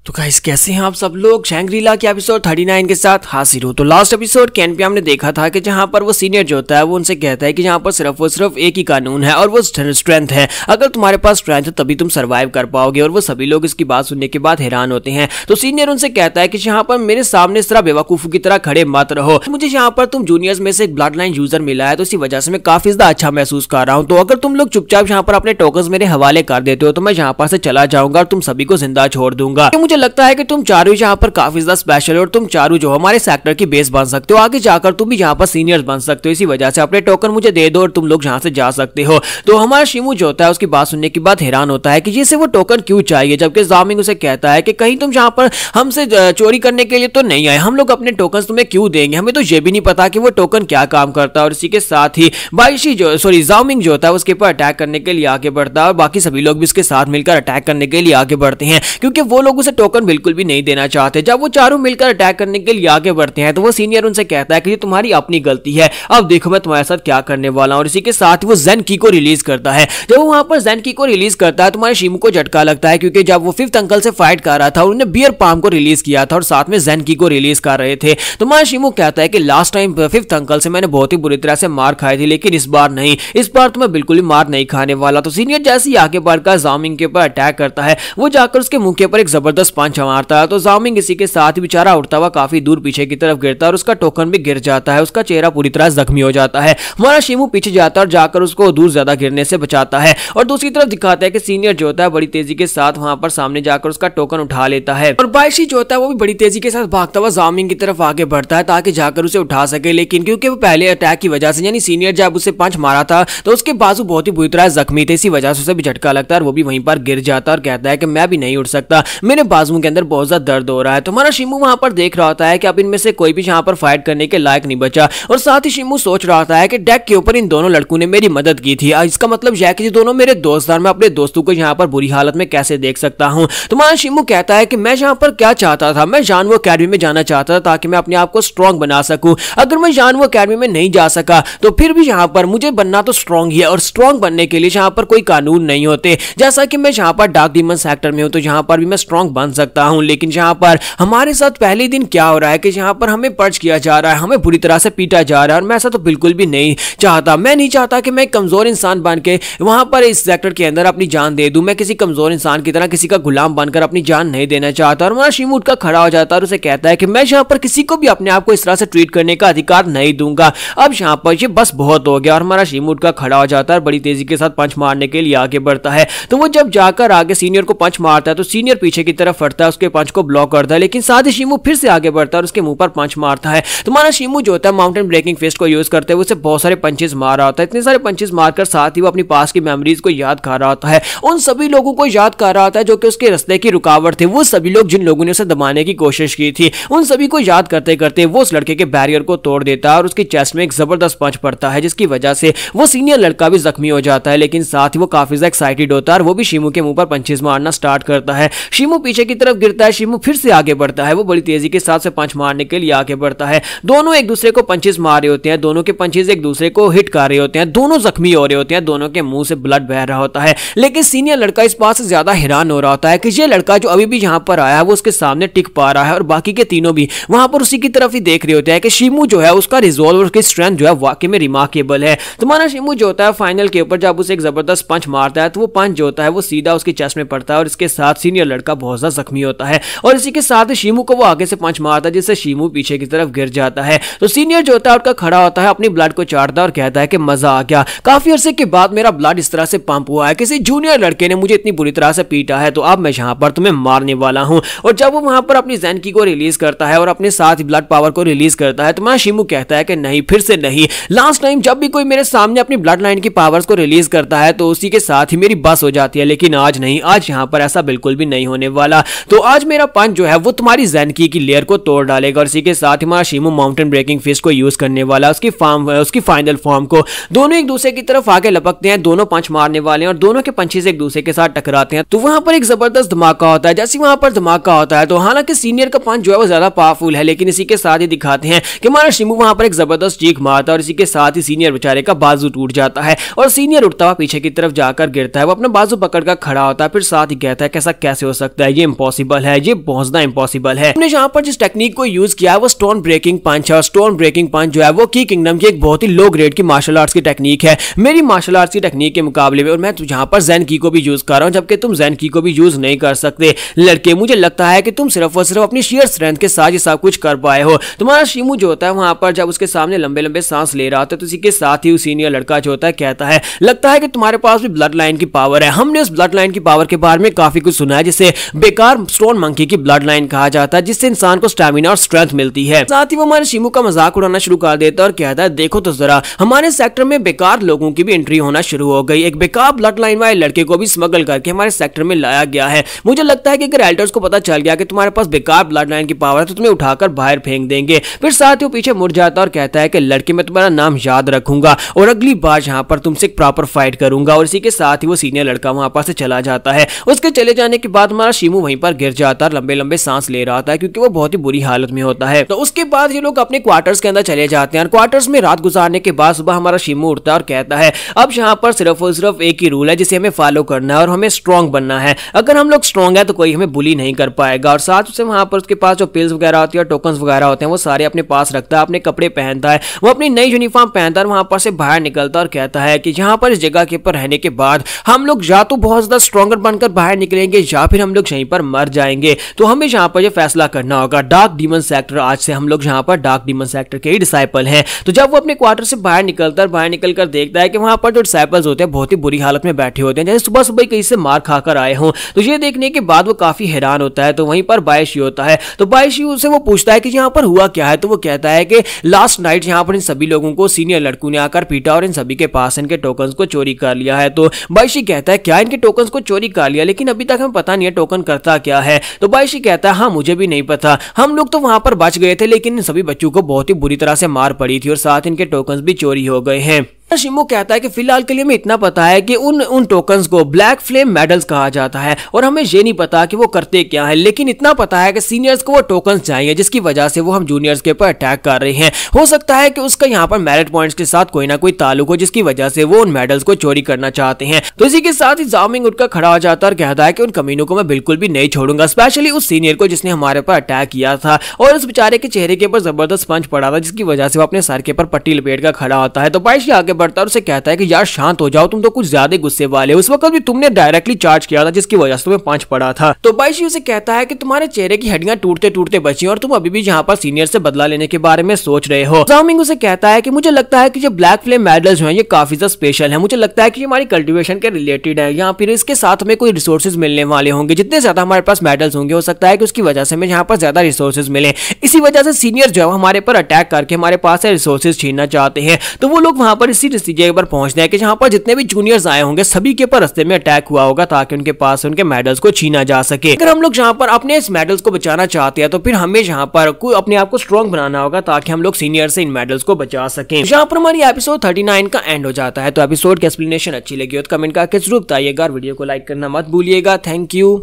तो गाइस कैसे हैं आप सब लोग। शैंग्रीला के एपिसोड 39 के साथ हाजिर हो। तो लास्ट एपिसोड कैन पे हमने देखा था कि जहां पर वो सीनियर जो होता है वो उनसे कहता है कि जहां पर सिर्फ और सिर्फ एक ही कानून है और वो स्ट्रेंथ है। अगर तुम्हारे पास स्ट्रेंथ है तभी तुम सर्वाइव कर पाओगे। और वो सभी लोग इसकी बात सुनने के बाद हैरान होते हैं। तो सीनियर उनसे कहता है कि जहां पर मेरे सामने इस तरह बेवकूफों की तरह खड़े मत रहो। मुझे यहाँ पर तुम जूनियर्स में से एक ब्लड लाइन यूजर मिला है तो इसी वजह से मैं काफी ज्यादा अच्छा महसूस कर रहा हूँ। तो अगर तुम लोग चुपचाप यहाँ पर अपने टोकन्स मेरे हवाले कर देते हो तो मैं यहाँ पर से चला जाऊंगा और तुम सभी को जिंदा छोड़ दूंगा। मुझे लगता है कि तुम चारों यहाँ पर काफी ज्यादा स्पेशल है और तुम चारों जो हमारे सेक्टर की बेस बन सकते हो। आगे जाकर तुम भी यहाँ पर सीनियर्स बन सकते हो। इसी वजह से अपने टोकन मुझे दे दो और तुम लोग यहाँ से जा सकते हो। तो हमारा शिमू जो होता है उसकी बात सुनने के बाद हैरान होता है कि जिसे वो टोकन क्यों चाहिए, जबकि जामिंग उसे कहता है कि कहीं तुम यहाँ पर हमसे चोरी करने के लिए तो नहीं आए। हम लोग अपने टोकन तुम्हें क्यों देंगे, हमें तो ये भी नहीं पता कि वो टोकन क्या काम करता है। और इसी के साथ ही जामिंग जो होता है उसके ऊपर अटैक करने के लिए आगे बढ़ता है और बाकी सभी लोग भी उसके साथ मिलकर अटैक करने के लिए आगे बढ़ते हैं क्योंकि वो लोग उसे टोकन बिल्कुल भी नहीं देना चाहते। जब वो चारों मिलकर अटैक करने के लिए आगे बढ़ते हैं तो वो सीनियर उनसे कहता है कि ये तुम्हारी अपनी गलती है, अब देखो मैं तुम्हारे साथ क्या करने वाला हूं। और इसी के साथ वो जेन की को रिलीज करता है। जब वो वहां पर जेन की को रिलीज करता है तो तुम्हारे शिमू को झटका लगता है क्योंकि जब वो फिफ्थ अंकल से फाइट कर रहा था उन्होंने बियर पाम को रिलीज किया था और साथ में जेन की को रिलीज कर रहे थे। तो तुम्हारा शिमू कहता है कि लास्ट टाइम फिफ्थ अंकल से मैंने बहुत ही बुरी तरह से मार खाई थी लेकिन इस बार नहीं, इस बार तो मैं बिल्कुल ही मार नहीं खाने वाला। तो सीनियर जैसे ही आगे बढ़कर जामिंग के ऊपर अटैक करता है वो जाकर उसके मुंह के ऊपर एक जबरदस्त पंच मारता है। तो जामिंग इसी के साथ बेचारा उठता हुआ काफी दूर पीछे की तरफ गिरता है और उसका टोकन भी गिर जाता है। उसका चेहरा पूरी तरह जख्मी हो जाता है। हमारा शिमू पीछे जाता है और जाकर उसको दूर ज्यादा गिरने से बचाता है। और दूसरी तरफ दिखाता है कि सीनियर जो होता है बड़ी तेजी के साथ वहां पर सामने जाकर उसका टोकन उठा लेता है और बायशी जो होता है वो भी बड़ी तेजी के साथ भागता हुआ जामिंग की तरफ आगे बढ़ता है ताकि जाकर उसे उठा सके। लेकिन क्योंकि वो पहले अटैक की वजह से यानी सीनियर जब उसे पंच मारा था तो उसके बाजू बहुत ही बुरी तरह जख्मी थे। इसी वजह से उसे भी झटका लगता है और वो भी वहीं पर गिर जाता है और कहता है कि मैं भी नहीं उठ सकता, मेरे बाजुओं के अंदर बहुत ज्यादा दर्द हो रहा है। तो हमारा शिमू वहां पर देख रहा होता है कि अब इनमें से कोई भी यहाँ पर फाइट करने के लायक नहीं बचा और साथ ही शिमू सोच रहा था कि डेक के ऊपर इन दोनों लड़कों ने मेरी मदद की थी। इसका मतलब यह है कि ये दोनों मेरे दोस्त हैं, मैं अपने दोस्तों को यहाँ पर बुरी हालत में कैसे देख सकता हूँ। तो हमारा शिमू कहता है कि मैं यहाँ पर क्या चाहता था, मैं जानवो अकेडमी में जाना चाहता था ताकि मैं अपने आप को स्ट्रॉन्ग बना सकूं। अगर मैं जानवो अकेडमी में नहीं जा सका तो फिर भी यहाँ पर मुझे बनना तो स्ट्रॉन्ग ही है और स्ट्रॉन्ग बनने के लिए यहाँ पर कोई कानून नहीं होते। जैसा कि मैं यहाँ पर डार्क डीमन सेक्टर में हूँ तो यहाँ पर भी मैं स्ट्रॉन्ग बन सकता हूँ। लेकिन यहाँ पर हमारे साथ पहले दिन क्या हो रहा है कि यहाँ पर हमें पर्च किया जा रहा है, हमें बुरी तरह से पीटा जा रहा है और मैं ऐसा तो बिल्कुल भी नहीं चाहता। मैं नहीं चाहता कि मैं एक कमजोर इंसान बन के वहां पर इस सेक्टर के अंदर अपनी जान दे दूं। मैं किसी कमजोर इंसान की तरह किसी का गुलाम बनकर अपनी जान नहीं देना चाहता। और हमारा शिमू उठकर खड़ा हो जाता है और उसे कहता है कि मैं यहाँ पर किसी को भी अपने आप को इस तरह से ट्रीट करने का अधिकार नहीं दूंगा, अब यहाँ पर ये बस बहुत हो गया। और हमारा शिमू उठकर खड़ा हो जाता है और बड़ी तेजी के साथ पंच मारने के लिए आगे बढ़ता है। तो वो जब जाकर आगे सीनियर को पंच मारता है तो सीनियर पीछे की तरफ फटता है, उसके पंच को ब्लॉक करता है। लेकिन साथ ही शिमू फिर से आगे बढ़ता है और उसके मुंह पर पंच मारता है। तुम्हारा शिमू जो होता है माउंटेन ब्रेकिंग फिस्ट को यूज करते हुए उसे बहुत सारे पंचेस मार रहा होता है। इतने सारे पंचेस मारकर साथ ही वो अपनी पास की मेमोरीज को याद कर रहा होता है, उन सभी लोगों को याद कर रहा होता है जो कि उसके रास्ते की रुकावट थे। वो सभी लोग जिन लोगों ने उसे दबाने की कोशिश की थी उन सभी को याद करते करते वो उस लड़के के बैरियर को तोड़ देता है और उसकी चेस्ट में एक जबरदस्त पंच पड़ता है जिसकी वजह से वो सीनियर लड़का भी जख्मी हो जाता है। लेकिन साथ ही वो काफी ज्यादा एक्साइटेड होता है और वो भी शिमू के मुंह पर पंचेस मारना स्टार्ट करता है। शिमू पीछे की तरफ गिरता है, शिमू फिर से आगे बढ़ता है, वो बड़ी तेजी के साथ से पंच मारने के लिए आगे बढ़ता है। दोनों एक दूसरे को पंचेस मार रहे होते हैं, दोनों के पंचेस एक दूसरे को हिट कर रहे होते हैं, दोनों जख्मी हो रहे होते हैं, दोनों के मुंह से ब्लड बह रहा होता है। लेकिन सीनियर लड़का इस बात से ज्यादा हैरान हो रहा होता है कि ये लड़का जो अभी भी यहाँ पर आया है वो उसके सामने टिक पा रहा है और बाकी के तीनों भी वहां पर उसी की तरफ ही देख रहे होते हैं कि शिमू जो है उसका रिजॉल्व और उसकी स्ट्रेंथ जो है वाकई में रिमार्केबल है। तुम्हारा शिमू जो होता है फाइनल के ऊपर जब उसे एक जबरदस्त पंच मारता है तो वो पंच जो होता है वो सीधा उसकी चेस्ट में पड़ता है और इसके साथ सीनियर लड़का बहुत ज्यादा जख्मी होता है। और इसी के साथ शिमू को वो आगे से पंच मारता है जिससे शिमू पीछे की तरफ गिर जाता है। तो सीनियर जो होता है उनका खड़ा होता है, अपनी ब्लड को चाटता है और कहता है कि मजा आ गया, काफी अरसे के बाद मेरा ब्लड इस तरह से पंप हुआ है, किसी जूनियर लड़के ने मुझे इतनी बुरी तरह से पीटा है तो अब मैं यहाँ पर तुम्हें मारने वाला हूँ। और जब वो वहां पर अपनी जेन की को रिलीज करता है और अपने साथ ब्लड पावर को रिलीज करता है तो मैं शिमू कहता है कि नहीं, फिर से नहीं, लास्ट टाइम जब भी कोई मेरे सामने अपनी ब्लड लाइन की पावर्स को रिलीज करता है तो उसी के साथ ही मेरी बस हो जाती है, लेकिन आज नहीं, आज यहाँ पर ऐसा बिल्कुल भी नहीं होने वाला। तो आज मेरा पंच जो है वो तुम्हारी जेन की लेयर को तोड़ डालेगा। और इसी के साथ ही हमारा शिमू माउंटेन ब्रेकिंग फिस्ट को यूज करने वाला उसकी फाइनल फॉर्म को दोनों एक दूसरे की तरफ आगे लपकते हैं, दोनों पंच मारने वाले हैं और दोनों के पंचेस एक दूसरे के साथ टकराते हैं। तो वहां पर एक जबरदस्त धमाका होता है। जैसे वहां पर धमाका होता है तो हालांकि सीनियर का पंच जो है वो ज्यादा पावरफुल है, लेकिन इसी के साथ ही दिखाते हैं कि हमारा शिमू वहां पर एक जबरदस्त चीख मारता है और इसी के साथ ही सीनियर बेचारे का बाजू टूट जाता है और सीनियर उठता हुआ पीछे की तरफ जाकर गिरता है। वो अपना बाजू पकड़कर खड़ा होता है, फिर साथ ही कहता है कि ऐसा कैसे हो सकता है, ये इम्पॉसिबल है, ये पहुंचना इम्पॉसिबल है। हमने यहाँ पर जिस टेक्निक को यूज किया है वो स्टोन ब्रेकिंग पंच है, और स्टोन ब्रेकिंग पंच जो है वो की किंगडम की एक बहुत ही लो ग्रेड की मार्शल आर्ट्स की टेक्निक है मेरी मार्शल आर्ट्स की टेक्निक के मुकाबले में, और मैं यहाँ पर ज़ेन की को भी यूज कर रहा हूँ, जबकि तुम ज़ेन की को भी यूज नहीं कर सकते लड़के। मुझे लगता है कि तुम सिर्फ और सिर्फ अपनी शेयर स्ट्रेंथ के साथ ये सब कुछ कर पाए हो। तुम्हारा शिमू जो होता है वहां पर जब उसके सामने लंबे लंबे सांस ले रहा होता है तो उसी के साथ ही सीनियर लड़का जो होता है कहता है लगता है कि तुम्हारे पास भी ब्लड लाइन की पावर है। हमने उस ब्लड लाइन की पावर के बारे में काफी कुछ सुना है, जिसे बेकार स्टोन मंकी की ब्लड लाइन कहा जाता है, जिससे इंसान को स्टैमिना और स्ट्रेंथ मिलती है। साथ ही वो हमारे शिमू का मजाक उड़ाना शुरू कर देता है और कहता है देखो तो जरा हमारे सेक्टर में बेकार लोगों की भी एंट्री होना शुरू हो गई, एक बेकार ब्लड लाइन वाले लड़के को भी स्मगल करके हमारे सेक्टर में लाया गया है। मुझे लगता है कि अगर एल्डर्स को पता चल गया कि तुम्हारे पास बेकार ब्लड लाइन की पावर है तो तुम्हें उठाकर बाहर फेंक देंगे। फिर साथ ही वो पीछे मुड़ जाता है और कहता है कि लड़के मैं तुम्हारा नाम याद रखूंगा और अगली बार यहाँ पर तुमसे एक प्रॉपर फाइट करूंगा, और इसी के साथ ही वो सीनियर लड़का वहां पर से चला जाता है। उसके चले जाने के बाद हमारा शिमू वहीं पर गिर जाता है, लंबे लंबे सांस ले रहा था क्योंकि वो बहुत ही बुरी हालत में होता है। तो उसके बाद ये लोग अपने क्वार्टर्स के अंदर चले जाते हैं, और क्वार्टर्स में रात गुजारने के बाद सुबह हमारा शिमू उठता है और कहता है अब यहाँ पर सिर्फ और सिर्फ एक ही रूल है जिसे हमें फॉलो करना है और हमें स्ट्रॉन्ग बनना है। अगर हम लोग स्ट्रॉन्ग है तो कोई हमें बुली नहीं कर पाएगा। और साथ से वहां पर उसके पास जो पिल्स वगैरह होती है, टोकन्स वगैरह होते हैं, वो सारे अपने पास रखता है, अपने कपड़े पहनता है, वो अपनी नई यूनिफॉर्म पहनता है, वहां पर से बाहर निकलता है और कहता है कि यहाँ पर इस जगह के ऊपर रहने के बाद हम लोग या तो बहुत ज्यादा स्ट्रॉन्गर बनकर बाहर निकलेंगे या फिर हम लोग यहीं पर मर जाएंगे। तो हमें यहाँ पर ये फैसला करना होगा। डार्क डीमन सेक्टर, आज से हम लोग यहाँ पर डार्क डीमन सेक्टर के ही डिसाइपल हैं। तो जब वो अपने क्वार्टर से बाहर निकलता है, बाहर निकलकर देखता है कि वहां पर जो डिसाइपल्स होते हैं बहुत ही बुरी हालत में बैठे होते हैं, जैसे सुबह सुबह कहीं से मार खाकर आए हों। तो ये देखने के बाद वो काफी हैरान होता है। तो वहीं पर बायशी होता है, तो बायशी से वो पूछता है कि यहाँ पर हुआ क्या है। तो वो कहता है कि लास्ट नाइट यहाँ पर इन सभी लोगों को सीनियर लड़कों ने आकर पीटा और इन सभी के पास इनके टोकन्स को चोरी कर लिया है। तो बायशी कहता है क्या इनके टोकन्स को चोरी कर लिया, लेकिन अभी तक हमें पता नहीं है टोकन करता क्या है। तो बायशी कहता है हाँ मुझे भी नहीं पता, हम लोग तो वहां पर बच गए थे लेकिन इन सभी बच्चों को बहुत ही बुरी तरह से मार पड़ी थी और साथ इनके टोकन्स भी चोरी हो गए हैं। शिमो कहता है कि फिलहाल के लिए हमें इतना पता है कि उन टोकन्स को ब्लैक फ्लेम मेडल्स कहा जाता है और हमें ये नहीं पता कि वो करते क्या है, लेकिन इतना पता है कि सीनियर्स को वो टोकन्स चाहिए जिसकी वजह से वो हम जूनियर्स के ऊपर अटैक कर रहे हैं। हो सकता है कि उसका यहाँ पर मेरिट पॉइंट्स के साथ कोई ना कोई ताल्लुक हो जिसकी वजह से वो उन मेडल्स को चोरी करना चाहते हैं। तो इसी के साथ ही ज़ाओ मिंग उठकर खड़ा हो जाता है और कहता है कि उन कमीनों को मैं बिल्कुल भी नहीं छोड़ूंगा, स्पेशली उस सीनियर को जिसने हमारे पर अटैक किया था। और उस बेचारे के चेहरे के ऊपर जबरदस्त पंच पड़ा था जिसकी वजह से वो अपने सर के ऊपर पट्टी लपेट कर खड़ा होता है। तो बायशी आगे बढ़ता है और उसे कहता है कि यार शांत हो जाओ, तुम तो कुछ ज्यादा गुस्से वाले हो, उस वक्त भी तुमने डायरेक्टली चार्ज किया था जिसकी वजह से तुम्हें पंच पड़ा था। तो बायशी उसे कहता है कि तुम्हारे चेहरे की हड्डियां टूटते टूटते बची और तुम अभी भी यहाँ पर सीनियर से बदला लेने के बारे में सोच रहे हो। ज़ाओ मिंग उसे कहता है कि मुझे लगता है कि जो ब्लैक फ्लेम मेडल्स हैं ये काफी ज्यादा स्पेशल है, मुझे लगता है कि हमारी कल्टिवेशन के रिलेटेड है या फिर इसके साथ में कोई रिसोर्सेज मिलने वाले होंगे। जितने ज्यादा हमारे पास मेडल्स होंगे हो सकता है कि उसकी वजह से हमें यहाँ पर ज्यादा रिसोर्सेज मिले। इसी वजह से सीनियर जो है हमारे पर अटैक करके हमारे पास से रिसोर्सेज छीनना चाहते हैं। तो वो लोग वहां पर इसी नतीजे पर पहुंचते हैं कि जहां पर जितने भी जूनियर्स आए होंगे सभी के ऊपर रास्ते में अटैक हुआ होगा ताकि उनके पास उनके मेडल्स को छीना जा सके। अगर हम लोग यहाँ पर अपने इस मेडल्स को बचाना चाहते हैं तो फिर हमें यहाँ पर अपने आप को स्ट्रॉन्ग बनाना होगा ताकि हम लोग सीनियर से इन मेडल्स को बचा सकें। यहाँ पर हमारी एपिसोड 39 का एंड हो जाता है। तो एपिसोड की एक्सप्लेनेशन अच्छी लगी हो तो कमेंट करके जरूर बताइएगा, वीडियो को लाइक करना मत भूलिएगा। Thank you.